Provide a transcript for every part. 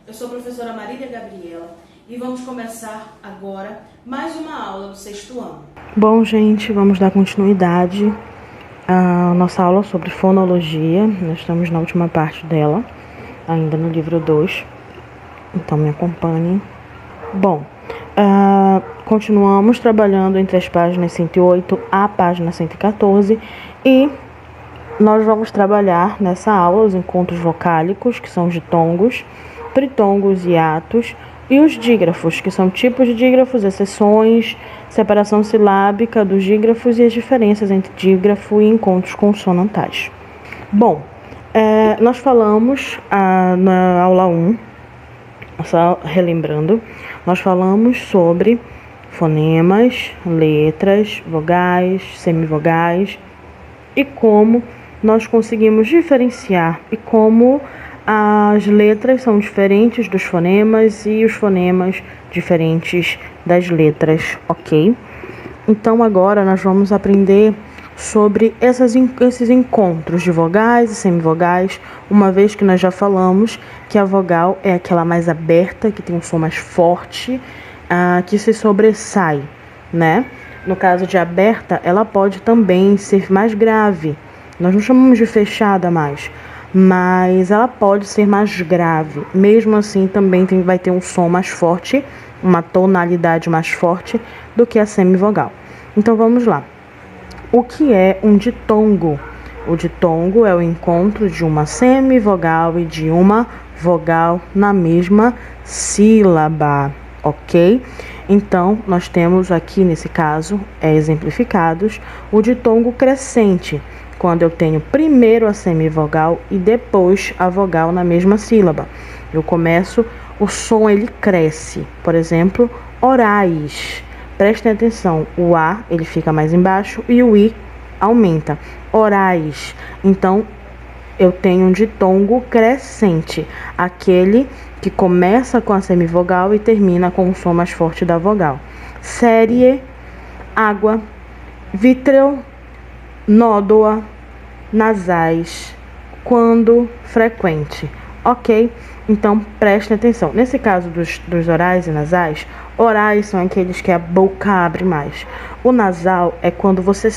Eu sou a professora Marília Gabriela e vamos começar agora mais uma aula do sexto ano. Bom, gente, vamos dar continuidade à nossa aula sobre fonologia. Nós estamos na última parte dela, ainda no livro 2, então me acompanhem. Bom, continuamos trabalhando entre as páginas 108 à página 114 e nós vamos trabalhar nessa aula os encontros vocálicos, que são os ditongos, tritongos e hiatos, e os dígrafos, que são tipos de dígrafos, exceções, separação silábica dos dígrafos e as diferenças entre dígrafo e encontros consonantais. Bom, nós falamos na aula 1, só relembrando, nós falamos sobre fonemas, letras, vogais, semivogais e como nós conseguimos diferenciar e como as letras são diferentes dos fonemas e os fonemas diferentes das letras, ok? Então agora nós vamos aprender sobre esses encontros de vogais e semivogais, uma vez que nós já falamos que a vogal é aquela mais aberta, que tem um som mais forte, que se sobressai, né? No caso de aberta, ela pode também ser mais grave. Nós não chamamos de fechada mais, mas ela pode ser mais grave. Mesmo assim, também vai ter um som mais forte, uma tonalidade mais forte do que a semivogal. Então, vamos lá. O que é um ditongo? O ditongo é o encontro de uma semivogal e de uma vogal na mesma sílaba, ok? Então, nós temos aqui, nesse caso, exemplificados, o ditongo crescente, quando eu tenho primeiro a semivogal e depois a vogal na mesma sílaba. Eu começo, o som ele cresce. Por exemplo, orais. Prestem atenção, o A ele fica mais embaixo e o I aumenta. Orais. Então, eu tenho um ditongo crescente, aquele que começa com a semivogal e termina com o som mais forte da vogal. Série, água, vítreo, nódoa, nasais, quando frequente, ok? Então, prestem atenção. Nesse caso dos orais e nasais, orais são aqueles que a boca abre mais. O nasal é quando você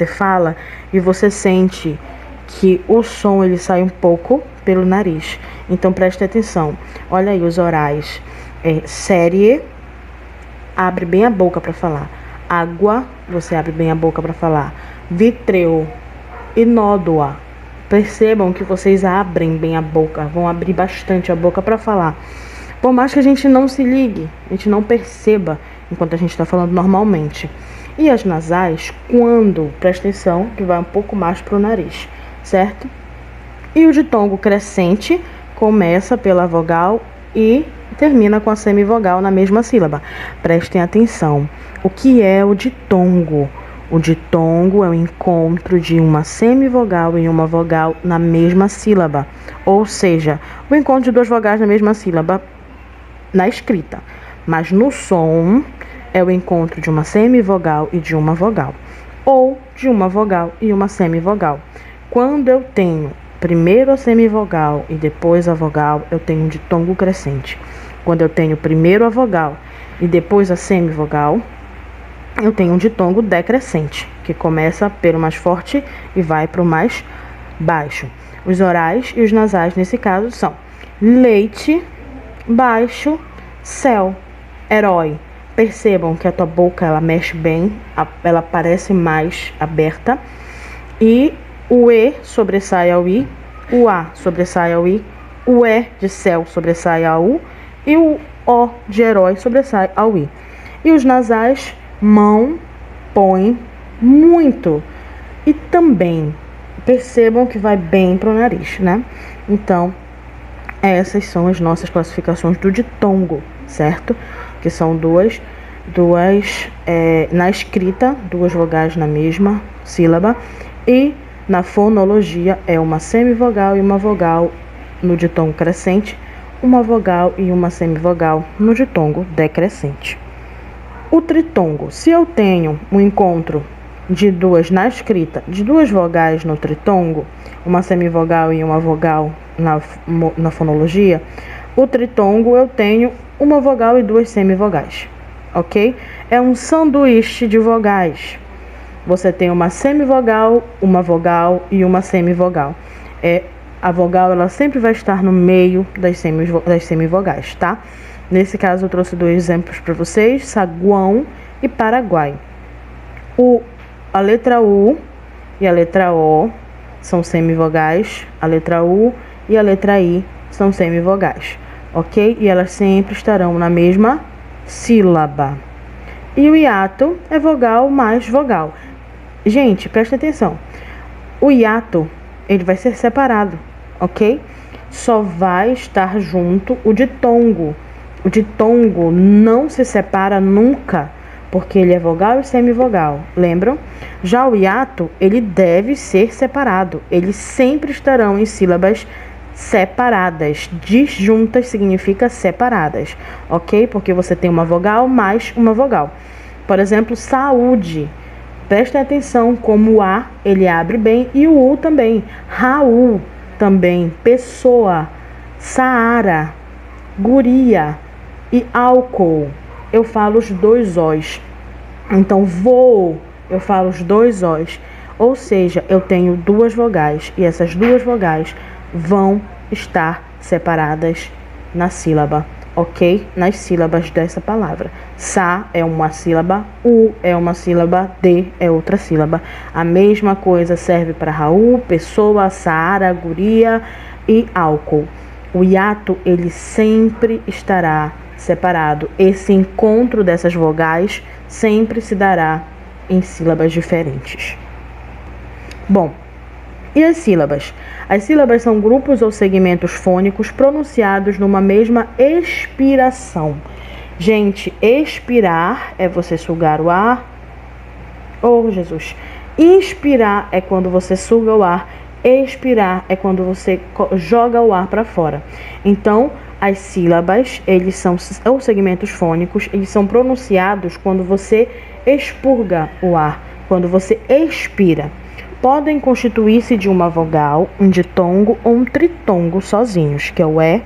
fala e você sente que o som ele sai um pouco pelo nariz. Então, preste atenção. Olha aí os orais. Série, abre bem a boca para falar. Água, você abre bem a boca para falar. Vítreo e nódoa. Percebam que vocês abrem bem a boca, vão abrir bastante a boca para falar. Por mais que a gente não se ligue, a gente não perceba enquanto a gente está falando normalmente. E as nasais, quando, presta atenção, que vai um pouco mais para o nariz, certo? E o ditongo crescente começa pela vogal e termina com a semivogal na mesma sílaba. Prestem atenção. O que é o ditongo? O ditongo é o encontro de uma semivogal e uma vogal na mesma sílaba. Ou seja, o encontro de duas vogais na mesma sílaba na escrita. Mas no som é o encontro de uma semivogal e de uma vogal. Ou de uma vogal e uma semivogal. Quando eu tenho primeiro a semivogal e depois a vogal, eu tenho um ditongo crescente. Quando eu tenho primeiro a vogal e depois a semivogal, eu tenho um ditongo decrescente, que começa pelo mais forte e vai para o mais baixo. Os orais e os nasais, nesse caso, são leite, baixo, céu, herói. Percebam que a tua boca, ela mexe bem, ela parece mais aberta. E o E sobressai ao I, o A sobressai ao I, o E de céu sobressai ao U e o O de herói sobressai ao I. E os nasais, mão, põe, muito. E também, percebam que vai bem para o nariz, né? Então, essas são as nossas classificações do ditongo, certo? Que são duas na escrita, duas vogais na mesma sílaba. E na fonologia é uma semivogal e uma vogal no ditongo crescente, uma vogal e uma semivogal no ditongo decrescente. O tritongo, se eu tenho um encontro na escrita, de duas vogais no tritongo, uma semivogal e uma vogal na fonologia, o tritongo eu tenho uma vogal e duas semivogais, ok? É um sanduíche de vogais. Você tem uma semivogal, uma vogal e uma semivogal. A vogal ela sempre vai estar no meio das semivogais, tá? Nesse caso eu trouxe dois exemplos para vocês, saguão e Paraguai. A letra U e a letra O são semivogais, a letra U e a letra I são semivogais, ok? E elas sempre estarão na mesma sílaba. E o hiato é vogal mais vogal. Gente, presta atenção. O hiato, ele vai ser separado, ok? Só vai estar junto o ditongo. O ditongo não se separa nunca, porque ele é vogal e semivogal, lembram? Já o hiato, ele deve ser separado. Eles sempre estarão em sílabas separadas. Disjuntas significa separadas, ok? Porque você tem uma vogal mais uma vogal. Por exemplo, saúde. Prestem atenção como o A, ele abre bem e o U também. Raul também. Pessoa. Saara. Guria. E álcool. Eu falo os dois Os. Então, voo, eu falo os dois Os. Ou seja, eu tenho duas vogais. E essas duas vogais vão estar separadas na sílaba, ok? Nas sílabas dessa palavra. Sa é uma sílaba, U é uma sílaba, D é outra sílaba. A mesma coisa serve para Raul, pessoa, Saara, guria e álcool. O hiato, ele sempre estará separado. Esse encontro dessas vogais sempre se dará em sílabas diferentes. Bom, e as sílabas? As sílabas são grupos ou segmentos fônicos pronunciados numa mesma expiração. Gente, expirar é você sugar o ar. Oh, Jesus. Inspirar é quando você suga o ar. Expirar é quando você joga o ar para fora. Então, as sílabas, eles são os segmentos fônicos, eles são pronunciados quando você expurga o ar, quando você expira. Podem constituir-se de uma vogal, um ditongo ou um tritongo sozinhos, que é o E,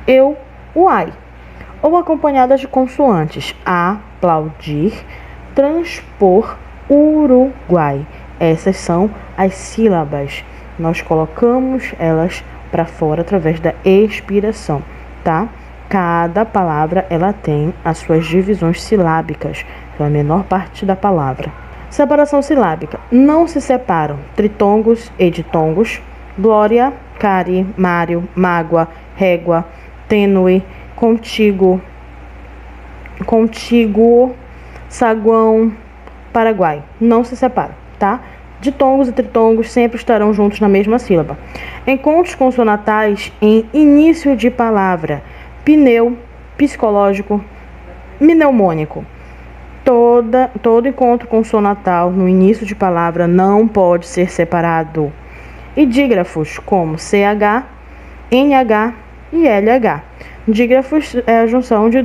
eu, o ai, ou acompanhadas de consoantes, aplaudir, transpor, Uruguai. Essas são as sílabas. Nós colocamos elas para fora através da expiração, tá? Cada palavra ela tem as suas divisões silábicas, que é a menor parte da palavra. Separação silábica. Não se separam tritongos e ditongos, glória, cari, mário, mágoa, régua, tênue, contíguo, saguão, Paraguai. Não se separam, tá? Ditongos e tritongos sempre estarão juntos na mesma sílaba. Encontros consonatais em início de palavra. Pneu, psicológico, mnemônico. Todo encontro consonatal no início de palavra não pode ser separado. E dígrafos como CH, NH e LH. Dígrafos é a junção de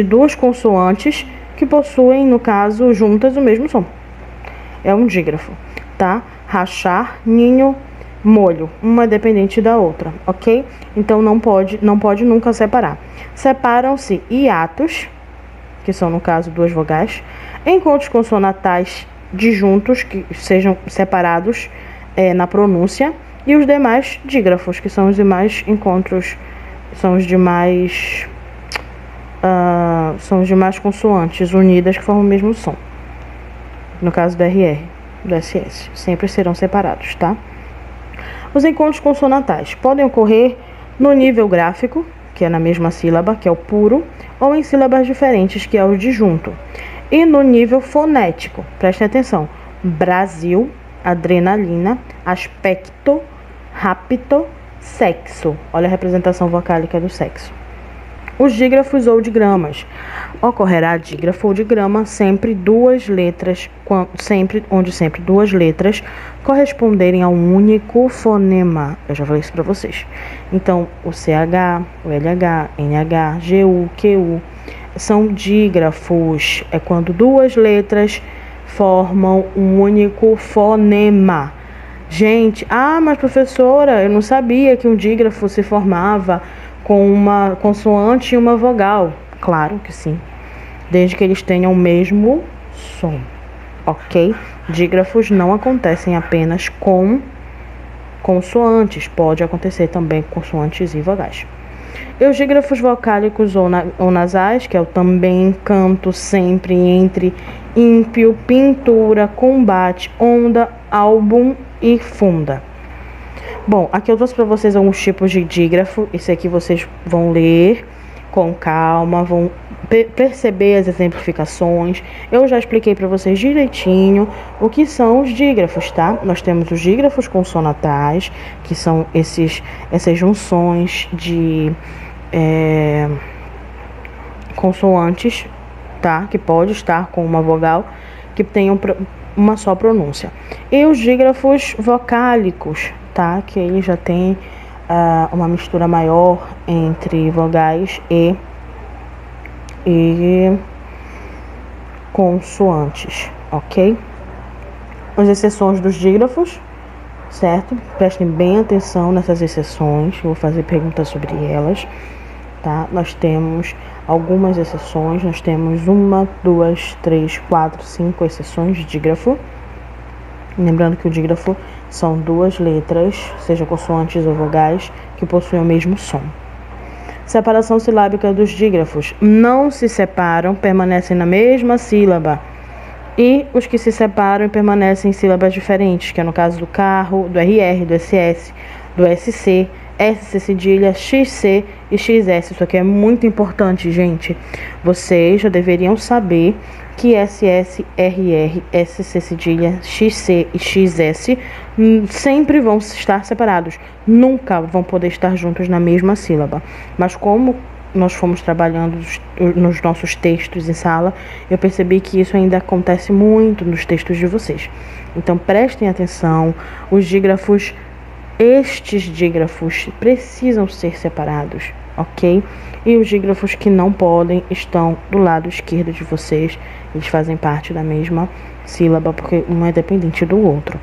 duas consoantes que possuem, no caso, juntas o mesmo som. É um dígrafo, tá? Rachar, ninho, molho, uma dependente da outra, ok? Então não pode nunca separar. Separam-se hiatos, que são no caso duas vogais, encontros consonatais disjuntos, que sejam separados na pronúncia, e os demais dígrafos, que são os demais encontros, são os demais consoantes unidas que formam o mesmo som. No caso do RR, do SS, sempre serão separados, tá? Os encontros consonatais podem ocorrer no nível gráfico, que é na mesma sílaba, que é o puro, ou em sílabas diferentes, que é o disjunto. E no nível fonético, prestem atenção: Brasil, adrenalina, aspecto, rapto, sexo. Olha a representação vocálica do sexo. Os dígrafos ou digramas. Ocorrerá dígrafo ou digrama sempre duas letras, onde sempre duas letras corresponderem a um único fonema. Eu já falei isso para vocês. Então, o CH, o LH, NH, GU, QU são dígrafos. É quando duas letras formam um único fonema. Gente, mas professora, eu não sabia que um dígrafo se formava com uma consoante e uma vogal. Claro que sim, desde que eles tenham o mesmo som, ok? Dígrafos não acontecem apenas com consoantes, pode acontecer também com consoantes e vogais. E os dígrafos vocálicos ou nasais, que é o também, canto, sempre, entre, ímpio, pintura, combate, onda, álbum e funda. Bom, aqui eu trouxe para vocês alguns tipos de dígrafo. Esse aqui vocês vão ler com calma, vão perceber as exemplificações. Eu já expliquei para vocês direitinho o que são os dígrafos, tá? Nós temos os dígrafos consonatais, que são essas junções de consoantes, tá? Que pode estar com uma vogal que tenham uma só pronúncia. E os dígrafos vocálicos, tá? Que ele já tem uma mistura maior entre vogais e consoantes, ok? As exceções dos dígrafos, certo? Prestem bem atenção nessas exceções, eu vou fazer perguntas sobre elas, tá? Nós temos algumas exceções, nós temos 1, 2, 3, 4, 5 exceções de dígrafo. Lembrando que o dígrafo são duas letras, seja consoantes ou vogais, que possuem o mesmo som. Separação silábica dos dígrafos. Não se separam, permanecem na mesma sílaba. E os que se separam permanecem em sílabas diferentes, que é no caso do carro, do RR, do SS, do SC, SC cedilha, XC e XS. Isso aqui é muito importante, gente. Vocês já deveriam saber que SS, RR, SC cedilha, XC e XS sempre vão estar separados. Nunca vão poder estar juntos na mesma sílaba. Mas como nós fomos trabalhando nos nossos textos em sala, eu percebi que isso ainda acontece muito nos textos de vocês. Então prestem atenção, estes dígrafos precisam ser separados, ok? E os dígrafos que não podem estão do lado esquerdo de vocês, eles fazem parte da mesma sílaba, porque um é dependente do outro.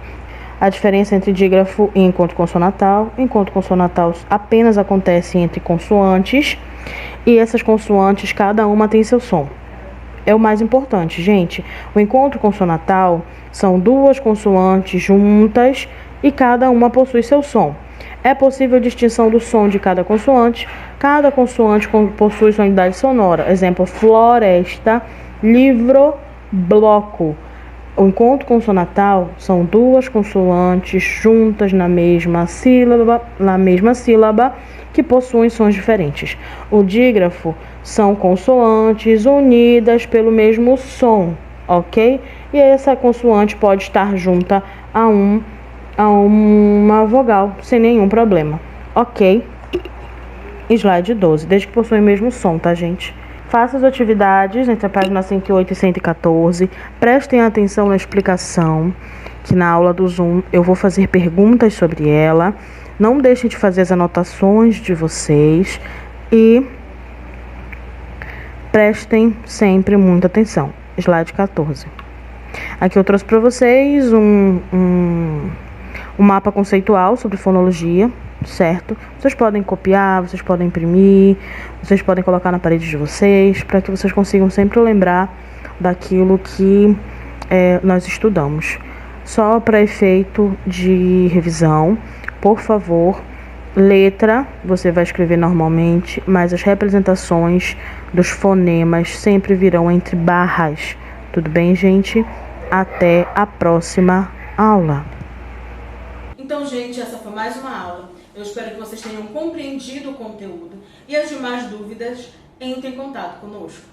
A diferença entre dígrafo e encontro consonatal. Encontro consonatal apenas acontece entre consoantes, e essas consoantes, cada uma tem seu som. É o mais importante, gente. O encontro consonatal são duas consoantes juntas e cada uma possui seu som. É possível distinção do som de cada consoante. Cada consoante possui sua unidade sonora. Exemplo, floresta, livro, bloco. O encontro consonatal são duas consoantes juntas na mesma sílaba, que possuem sons diferentes. O dígrafo são consoantes unidas pelo mesmo som, ok? E essa consoante pode estar junta a uma vogal, sem nenhum problema, ok? Slide 12, desde que possuem o mesmo som, tá, gente? Faça as atividades entre a página 108 e 114. Prestem atenção na explicação, que na aula do Zoom eu vou fazer perguntas sobre ela. Não deixem de fazer as anotações de vocês e prestem sempre muita atenção. Slide 14. Aqui eu trouxe para vocês um mapa conceitual sobre fonologia, certo? Vocês podem copiar, vocês podem imprimir, vocês podem colocar na parede de vocês, para que vocês consigam sempre lembrar daquilo que nós estudamos. Só para efeito de revisão, por favor, letra você vai escrever normalmente, mas as representações dos fonemas sempre virão entre barras. Tudo bem, gente? Até a próxima aula. Então, gente, essa foi mais uma aula. Eu espero que vocês tenham compreendido o conteúdo. E as demais dúvidas, entrem em contato conosco.